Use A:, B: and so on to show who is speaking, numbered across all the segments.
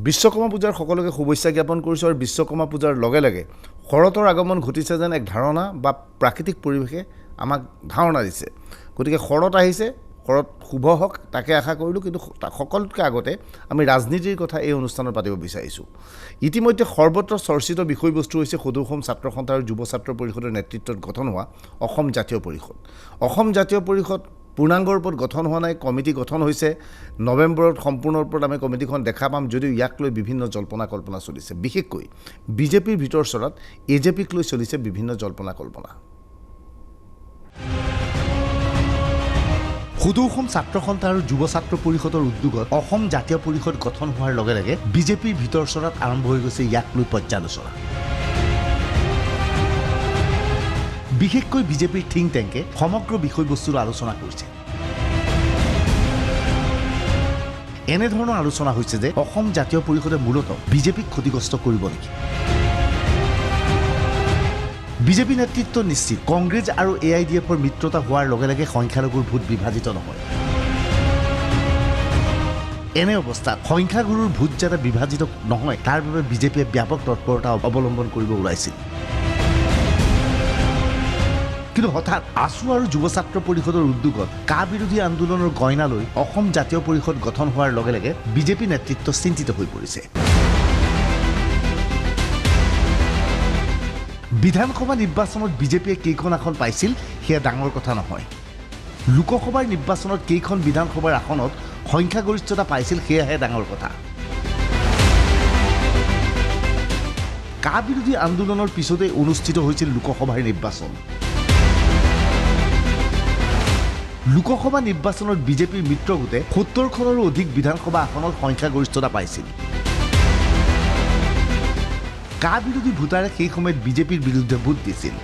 A: বিশ্বকৰ্মা পূজাৰ সকলোকে শুভেচ্ছা জ্ঞাপন কৰিছোঁ আৰু বিশ্বকৰ্মা পূজাৰ লগে লগে শৰতৰ আগমন ঘটিছে যেন এক ধাৰণা বা প্ৰাকৃতিক পৰিৱেশে আমাক ধাৰণা দিছে। গতিকে শৰত আহিছে, শৰত শুভ হওক তাকে আশা কৰিলোঁ। কিন্তু সকলোতকৈ আগতে আমি ৰাজনীতিৰ কথা এই অনুষ্ঠানত পাতিব বিচাৰিছোঁ। ইতিমধ্যে সৰ্বত্ৰ চৰ্চিত বিষয়বস্তু হৈছে সদৌ অসম ছাত্ৰ সন্থা আৰু যুৱ ছাত্ৰ পৰিষদৰ নেতৃত্বত গঠন হোৱা অসম জাতীয় পৰিষদ। অসম জাতীয় পৰিষদ পূৰ্ণাংগ ৰূপত গঠন হোৱা নাই, কমিটি গঠন হৈছে। নৱেম্বৰত সম্পূৰ্ণ ৰূপত আমি কমিটিখন দেখা পাম, যদিও ইয়াক লৈ বিভিন্ন জল্পনা কল্পনা চলিছে। বিশেষকৈ বিজেপিৰ ভিতৰচৰাত এজেপিক লৈ চলিছে বিভিন্ন জল্পনা কল্পনা। সদৌ অসম ছাত্ৰ সন্থা আৰু যুৱ ছাত্ৰ পৰিষদৰ উদ্যোগত অসম জাতীয় পৰিষদ গঠন হোৱাৰ লগে লগে বিজেপিৰ ভিতৰচৰাত আৰম্ভ হৈ গৈছে ইয়াক লৈ পৰ্যালোচনা। বিশেষকৈ বিজেপিৰ থিংক টেংকে সমগ্ৰ বিষয়বস্তুৰ আলোচনা কৰিছে। এনেধৰণৰ আলোচনা হৈছে যে অসম জাতীয় পৰিষদে মূলতঃ বিজেপিক ক্ষতিগ্ৰস্ত কৰিব নেকি। বিজেপি নেতৃত্ব নিশ্চিত, কংগ্ৰেছ আৰু AIDFৰ মিত্ৰতা হোৱাৰ লগে লগে সংখ্যালঘুৰ ভোট বিভাজিত নহয়। এনে অৱস্থাত সংখ্যাগুৰুৰ ভোট যাতে বিভাজিত নহয় তাৰ বাবে বিজেপিয়ে ব্যাপক তৎপৰতা অৱলম্বন কৰিব ওলাইছিল। কিন্তু হঠাৎ আছু আৰু যুৱ ছাত্ৰ পৰিষদৰ উদ্যোগত কা বিৰোধী আন্দোলনৰ গইনা লৈ অসম জাতীয় পৰিষদ গঠন হোৱাৰ লগে লগে বিজেপি নেতৃত্ব চিন্তিত হৈ পৰিছে। বিধানসভা নিৰ্বাচনত বিজেপিয়ে কেইখন আসন পাইছিল সেয়া ডাঙৰ কথা নহয়। লোকসভাৰ নিৰ্বাচনত কেইখন বিধানসভাৰ আসনত সংখ্যাগৰিষ্ঠতা পাইছিল সেয়াহে ডাঙৰ কথা। কা বিৰোধী আন্দোলনৰ পিছতে অনুষ্ঠিত হৈছিল লোকসভাৰ নিৰ্বাচন। লোকসভা নিৰ্বাচনত বিজেপিৰ মিত্ৰ গোটে ৭০খনৰো অধিক বিধানসভা আসনত সংখ্যাগৰিষ্ঠতা পাইছিল। কা বিৰোধী ভোটাৰে সেই সময়ত বিজেপিৰ বিৰুদ্ধে ভোট দিছিল।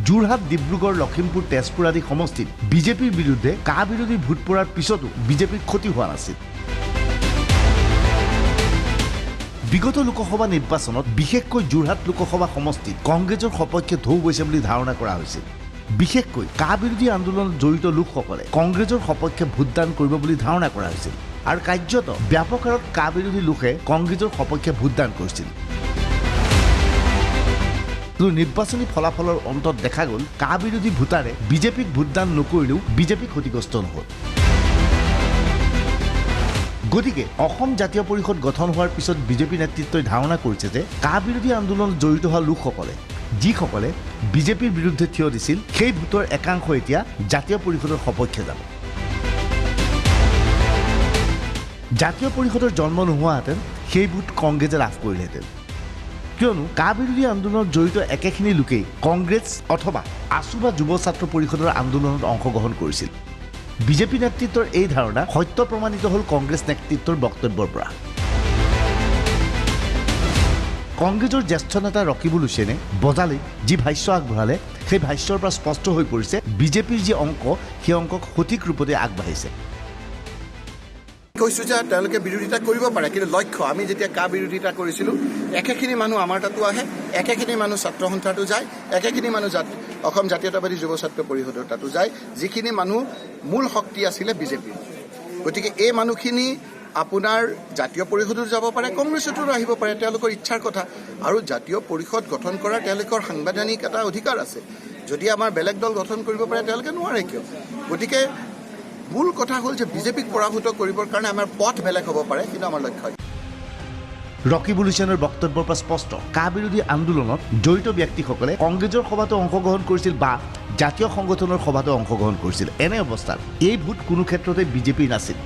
A: যোৰহাট, ডিব্ৰুগড়, লখিমপুৰ, তেজপুৰ আদি সমষ্টিত বিজেপিৰ বিৰুদ্ধে কা বিৰোধী ভোট পৰাৰ পিছতো বিজেপিৰ ক্ষতি হোৱা নাছিল। বিগত লোকসভা নিৰ্বাচনত বিশেষকৈ যোৰহাট লোকসভা সমষ্টিত কংগ্ৰেছৰ সপক্ষে ঢৌ বৈছে বুলি ধাৰণা কৰা হৈছিল। বিশেষকৈ কা বিৰোধী আন্দোলনত জড়িত লোকসকলে কংগ্ৰেছৰ সপক্ষে ভোটদান কৰিব বুলি ধাৰণা কৰা হৈছিল আৰু কাৰ্যত ব্যাপক হাৰত কা বিৰোধী লোকে কংগ্ৰেছৰ সপক্ষে ভোটদান কৰিছিল। নিৰ্বাচনী ফলাফলৰ অন্তত দেখা গ'ল কা বিৰোধী ভোটাৰে বিজেপিক ভোটদান নকৰিলেও বিজেপি ক্ষতিগ্ৰস্ত নহ'ল। গতিকে অসম জাতীয় পৰিষদ গঠন হোৱাৰ পিছত বিজেপি নেতৃত্বই ধাৰণা কৰিছে যে কা বিৰোধী আন্দোলনত জড়িত হোৱা লোকসকলে যিসকলে বিজেপিৰ বিৰুদ্ধে থিয় দিছিল সেই ভোটৰ একাংশ এতিয়া জাতীয় পৰিষদৰ সপক্ষে যাব। জাতীয় পৰিষদৰ জন্ম নোহোৱাহেঁতেন সেই ভোট কংগ্ৰেছে লাভ কৰিলেহেঁতেন। কিয়নো কা বিৰোধী আন্দোলনত জড়িত একেখিনি লোকেই কংগ্ৰেছ অথবা আছু বা যুৱ ছাত্ৰ পৰিষদৰ আন্দোলনত অংশগ্ৰহণ কৰিছিল। বিজেপি নেতৃত্বৰ এই ধাৰণা সত্য প্ৰমাণিত হ'ল কংগ্ৰেছ নেতৃত্বৰ বক্তব্যৰ পৰা। কংগ্ৰেছৰ জ্যেষ্ঠ নেতা ৰকিবুল হুছেইনে বজালি যি ভাষ্য আগবঢ়ালে সেই ভাষ্যৰ পৰা স্পষ্ট হৈ পৰিছে বিজেপিৰ যি অংক সেই অংকক সঠিক ৰূপতে আগবাঢ়িছে।
B: কৈছোঁ যে তেওঁলোকে বিৰোধিতা কৰিব পাৰে, কিন্তু লক্ষ্য আমি যেতিয়া কা বিৰোধিতা কৰিছিলোঁ একেখিনি মানুহ আমাৰ তাতো আহে, একেখিনি মানুহ ছাত্ৰ সন্থাটো যায়, একেখিনি মানুহ অসম জাতীয়তাবাদী যুৱ ছাত্ৰ পৰিষদৰ তাতো যায়, যিখিনি মানুহ মূল শক্তি আছিলে বিজেপিৰ। গতিকে এই মানুহখিনি আপোনাৰ জাতীয় পৰিষদতো যাব পাৰে, কংগ্ৰেছতো আহিব পাৰে, তেওঁলোকৰ ইচ্ছাৰ কথা। আৰু জাতীয় পৰিষদ গঠন কৰাৰ তেওঁলোকৰ সাংবিধানিক এটা অধিকাৰ আছে। যদি আমাৰ বেলেগ দল গঠন কৰিব পাৰে তেওঁলোকে নোৱাৰে কিয়? গতিকে মূল কথা হ'ল যে বিজেপিক পৰাভূত কৰিবৰ কাৰণে আমাৰ পথ বেলেগ হ'ব পাৰে, কিন্তু আমাৰ লক্ষ্য
A: ৰকিবুল হুছেইনৰ বক্তব্যৰ পৰা স্পষ্ট কা বিৰোধী আন্দোলনত জড়িত ব্যক্তিসকলে কংগ্ৰেছৰ সভাতো অংশগ্ৰহণ কৰিছিল বা জাতীয় সংগঠনৰ সভাতো অংশগ্ৰহণ কৰিছিল। এনে অৱস্থাত এই ভোট কোনো ক্ষেত্ৰতে বিজেপিৰ নাছিল।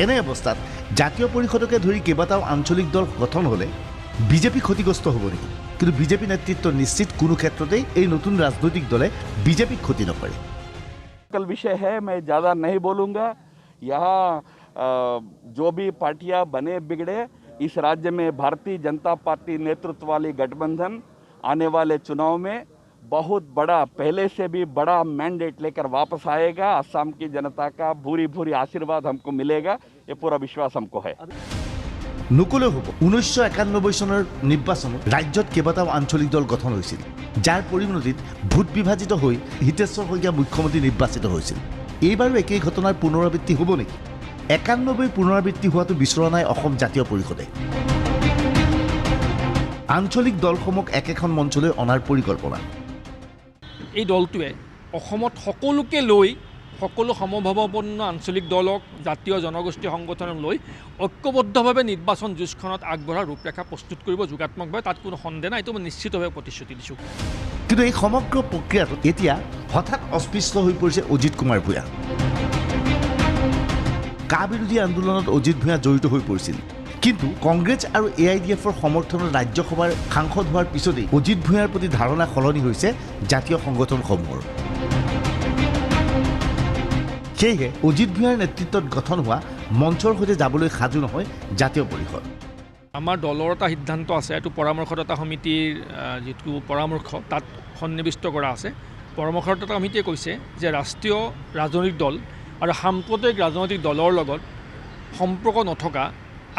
A: এনে অৱস্থাত জাতীয় পৰিষদকে ধৰি কেইবাটাও আঞ্চলিক দল গঠন হ'লে বিজেপি ক্ষতিগ্ৰস্ত হ'ব নেকি? কিন্তু বিজেপি নেতৃত্ব নিশ্চিত কোনো ক্ষেত্ৰতেই এই নতুন ৰাজনৈতিক দলে বিজেপিক ক্ষতি নকৰে।
C: कल विषय है, मैं ज़्यादा नहीं बोलूँगा। यहाँ जो भी पार्टियाँ बने बिगड़े, इस राज्य में भारतीय जनता पार्टी नेतृत्व वाली गठबंधन आने वाले चुनाव में बहुत बड़ा, पहले से भी बड़ा मैंडेट लेकर वापस आएगा। असम की जनता का भूरी भूरी आशीर्वाद हमको मिलेगा, ये पूरा विश्वास हमको है।
A: নকলেও হ'ব 1991 চনৰ নিৰ্বাচনত ৰাজ্যত কেইবাটাও আঞ্চলিক দল গঠন হৈছিল, যাৰ পৰিণতিত ভোট বিভাজিত হৈ হিতেশ্বৰ শইকীয়া মুখ্যমন্ত্ৰী নিৰ্বাচিত হৈছিল। এইবাৰো একেই ঘটনাৰ পুনৰাবৃত্তি হ'ব নেকি? 91 পুনৰাবৃত্তি হোৱাটো বিচৰা নাই অসম জাতীয় পৰিষদে। আঞ্চলিক দলসমূহক একেখন মঞ্চলৈ অনাৰ পৰিকল্পনা।
D: এই দলটোৱে অসমত সকলোকে লৈ সকলো সমভাৱাপন্ন আঞ্চলিক দলক জাতীয় জনগোষ্ঠী সংগঠনক লৈ ঐক্যবদ্ধভাৱে নিৰ্বাচন যুঁজখনত আগবঢ়াৰ ৰূপৰেখা প্ৰস্তুত কৰিব যোগাত্মকভাৱে, তাত কোনো সন্দেহ নাই, এইটো মই নিশ্চিতভাৱে প্ৰতিশ্ৰুতি দিছোঁ।
A: কিন্তু এই সমগ্ৰ প্ৰক্ৰিয়াটোত এতিয়া হঠাৎ অস্পৃশ্য হৈ পৰিছে অজিত কুমাৰ ভূঞা। কা বিৰোধী আন্দোলনত অজিত ভূঞা জড়িত হৈ পৰিছিল, কিন্তু কংগ্ৰেছ আৰু AIDFৰ সমৰ্থনত ৰাজ্যসভাৰ সাংসদ হোৱাৰ পিছতেই অজিত ভূঞাৰ প্ৰতি ধাৰণা সলনি হৈছে জাতীয় সংগঠনসমূহৰ। সেয়েহে অজিত ভূঞাৰ নেতৃত্বত গঠন হোৱা মঞ্চৰ সৈতে যাবলৈ সাজু নহয় জাতীয় পৰিষদ।
D: আমাৰ দলৰ এটা সিদ্ধান্ত আছে, এইটো পৰামৰ্শদাতা সমিতিৰ যিটো পৰামৰ্শ তাত সন্নিৱিষ্ট কৰা আছে। পৰামৰ্শদাতা সমিতিয়ে কৈছে যে ৰাষ্ট্ৰীয় ৰাজনৈতিক দল আৰু সাম্প্ৰদায়িক ৰাজনৈতিক দলৰ লগত সম্পৰ্ক নথকা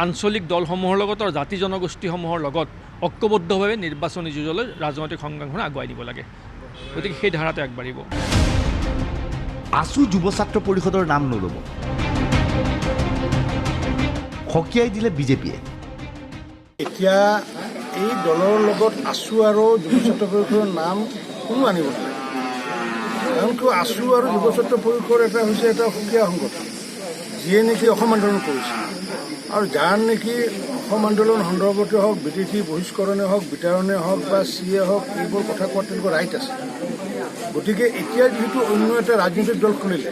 D: আঞ্চলিক দলসমূহৰ লগত আৰু জাতি জনগোষ্ঠীসমূহৰ লগত ঐক্যবদ্ধভাৱে নিৰ্বাচনী যুঁজলৈ ৰাজনৈতিক সংগ্ৰামখন আগুৱাই দিব লাগে, গতিকে সেই ধাৰাতে আগবাঢ়িব।
A: আছু যুৱ ছাত্ৰ পৰিষদৰ নাম নল'ব, সকীয়াই দিলে বিজেপিয়ে।
E: এতিয়া এই দলৰ লগত আছু আৰু যুৱ ছাত্ৰ পৰিষদৰ নাম কোনো আনিব নালাগে, কাৰণ কিয় আছু আৰু যুৱ ছাত্ৰ পৰিষদ এটা হৈছে এটা সুকীয়া সংগঠন, যিয়ে নেকি অসম আন্দোলন কৰিছিল আৰু যাৰ নেকি অসম আন্দোলন সন্দৰ্ভতে হওক, বিদেশী বহিষ্কৰণে হওক, বিতাৰণে হওক বা CA হওক, এইবোৰ কথা কোৱাত তেওঁলোকৰ ৰাইট আছে। গতিকে এতিয়া যিহেতু অন্য এটা ৰাজনৈতিক দল খুলিলে,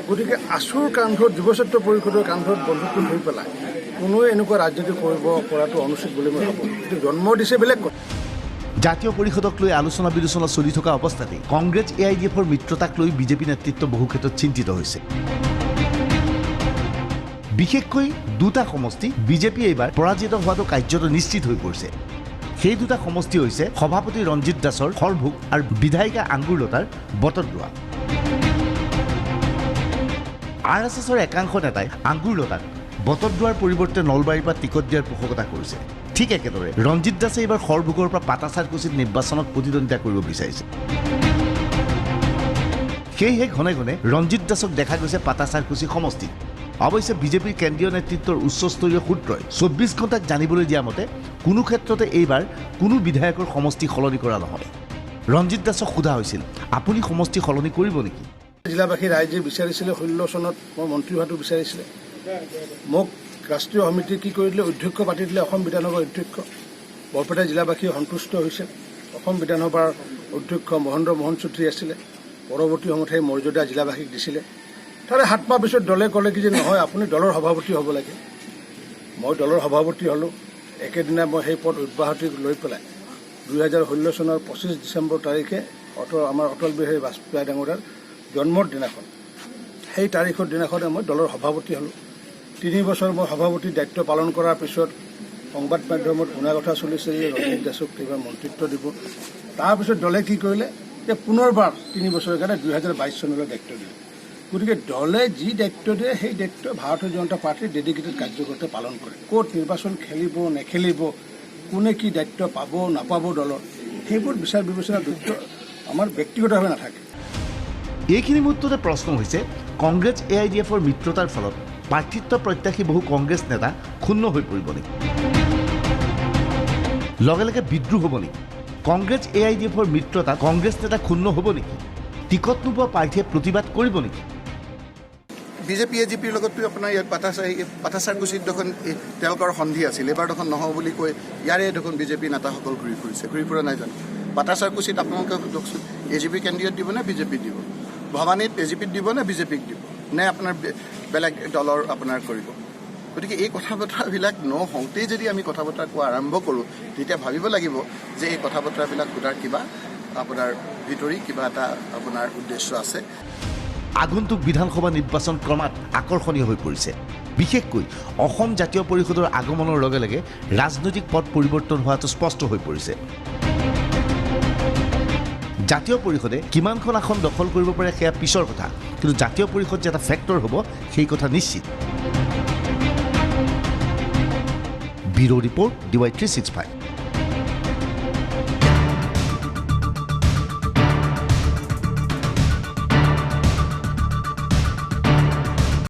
E: গতিকে আছুৰ কান্ধত যুৱ ছাত্ৰ পৰিষদৰ কান্ধত বন্ধুত্ব ধৰি পেলাই কোনোৱে এনেকুৱা ৰাজনীতি কৰিব পৰাটো অনুচিত বুলি মই ভাবোঁ। কিন্তু জন্ম দিছে বেলেগ কথা।
A: জাতীয় পৰিষদক লৈ আলোচনা বিলোচনা চলি থকা অৱস্থাতেই কংগ্ৰেছ AIDFৰ মিত্ৰতাক লৈ বিজেপি নেতৃত্ব বহু ক্ষেত্ৰত চিন্তিত হৈছে। বিশেষকৈ দুটা সমষ্টি বিজেপি এইবাৰ পৰাজিত হোৱাটো কাৰ্যত নিশ্চিত হৈ পৰিছে। সেই দুটা সমষ্টি হৈছে সভাপতি ৰঞ্জিত দাসৰ সৰভোগ আৰু বিধায়িকা আংগুৰলতাৰ বটদ্ৰৱা। RSSৰ একাংশ নেতাই আংগুৰলতাক বটদ্ৰৱাৰ পৰিৱৰ্তে নলবাৰীৰ পৰা টিকট দিয়াৰ পোষকতা কৰিছে। ঠিক একেদৰে ৰঞ্জিত দাসে এইবাৰ সৰভোগৰ পৰা পাটাচাৰকুছিত নিৰ্বাচনত প্ৰতিদ্বন্দ্বিতা কৰিব বিচাৰিছে। সেয়েহে ঘনে ঘনে ৰঞ্জিত দাসক দেখা গৈছে পাটাচাৰকুছি সমষ্টিত। অৱশ্যে বিজেপিৰ কেন্দ্ৰীয় নেতৃত্বৰ উচ্চস্তৰীয় সূত্ৰই 24 ঘণ্টাক জানিবলৈ দিয়া মতে কোনো ক্ষেত্ৰতে এইবাৰ কোনো বিধায়কৰ সমষ্টি সলনি কৰা নহয়। ৰঞ্জিত দাসক সোধা হৈছিল, আপুনি সমষ্টি সলনি কৰিব নেকি?
E: জিলাবাসী ৰাইজে বিচাৰিছিলে 16 চনত মই মন্ত্ৰী হোৱাটো বিচাৰিছিলে। মোক ৰাষ্ট্ৰীয় সমিতি কি কৰি দিলে, অধ্যক্ষ পাতি দিলে, অসম বিধানসভাৰ অধ্যক্ষ। বৰপেটা জিলাবাসী সন্তুষ্ট হৈছে। অসম বিধানসভাৰ অধ্যক্ষ মহেন্দ্ৰ মোহন চৌধুৰী আছিলে, পৰৱৰ্তী সময়ত সেই মৰ্যাদা জিলাবাসীক দিছিলে। তাৰে 7 মাহ পিছত দলে ক'লে কি যে নহয়, আপুনি দলৰ সভাপতি হ'ব লাগে। মই দলৰ সভাপতি হ'লোঁ। একেদিনা মই সেই পদ অব্যাহতি লৈ পেলাই 2016 চনৰ 25 ডিচেম্বৰ তাৰিখে আমাৰ অটল বিহাৰী বাজপেয়ী ডাঙৰীয়াৰ জন্মৰ দিনাখন, সেই তাৰিখৰ দিনাখনে মই দলৰ সভাপতি হ'লোঁ। 3 বছৰ মই সভাপতিৰ দায়িত্ব পালন কৰাৰ পিছত সংবাদ মাধ্যমত শুনা কথা চলিছে যে ৰঞ্জিত দাসক কিবা মন্ত্ৰিত্ব দিব। তাৰপিছত দলে কি কৰিলে যে পুনৰবাৰ 3 বছৰৰ কাৰণে 2022 চনলৈ দায়িত্ব দিলে। গতিকে দলে যি দায়িত্ব দিয়ে সেই দায়িত্ব ভাৰতীয় জনতা পাৰ্টীৰ ডেডিকেটেড কাৰ্যকৰ্তাই পালন কৰে। ক'ত নিৰ্বাচন খেলিব নেখেলিব, কোনে কি দায়িত্ব পাব নাপাব দলৰ, সেইবোৰ বিচাৰ বিবেচনা দায়িত্ব আমাৰ ব্যক্তিগতভাৱে নাথাকে।
A: এইখিনি মুহূৰ্ততে প্ৰশ্ন হৈছে, কংগ্ৰেছ AIDFৰ মিত্ৰতাৰ ফলত প্ৰাৰ্থিত্ব প্ৰত্যাশী বহু কংগ্ৰেছ নেতা ক্ষুণ্ণ হৈ পৰিব নেকি? লগে লগে বিদ্ৰোহ হ'ব নেকি? কংগ্ৰেছ AIDFৰ মিত্ৰতাত কংগ্ৰেছ নেতা ক্ষুণ্ণ হ'ব নেকি? টিকট নোপোৱা প্ৰাৰ্থীয়ে প্ৰতিবাদ কৰিব নেকি?
B: বিজেপি AGPৰ লগততো আপোনাৰ ইয়াত পাটাচাৰকুছিত দেখোন তেওঁলোকৰ সন্ধি আছিল। এইবাৰ দেখোন নহ'ব বুলি কৈ ইয়াৰে দেখোন বিজেপি নেতাসকল ঘূৰি ফুৰিছে, ঘূৰি ফুৰা নাই জানো? পাটাচাৰকুছিত আপোনালোকে সোধকচোন, AGP কেন্দ্ৰীয়ত দিব নে বিজেপিত দিব? ভৱানীত AGPত দিব নে বিজেপিক দিব, নে আপোনাৰ বেলেগ দলৰ আপোনাৰ কৰিব? গতিকে এই কথা বতৰাবিলাক নহওঁতেই যদি আমি কথা বতৰা কোৱা আৰম্ভ কৰোঁ, তেতিয়া ভাবিব লাগিব যে এই কথা বতৰাবিলাক সোধাৰ কিবা আপোনাৰ ভিতৰি কিবা এটা আপোনাৰ উদ্দেশ্য আছে।
A: আগন্তুক বিধানসভা নিৰ্বাচন ক্ৰমাৎ আকৰ্ষণীয় হৈ পৰিছে। বিশেষকৈ অসম জাতীয় পৰিষদৰ আগমনৰ লগে লগে ৰাজনৈতিক পথ পৰিৱৰ্তন হোৱাটো স্পষ্ট হৈ পৰিছে। জাতীয় পৰিষদে কিমানখন আসন দখল কৰিব পাৰে সেয়া পিছৰ কথা, কিন্তু জাতীয় পৰিষদ যে এটা ফেক্টৰ হ'ব সেই কথা নিশ্চিত। Bureau' report DY365।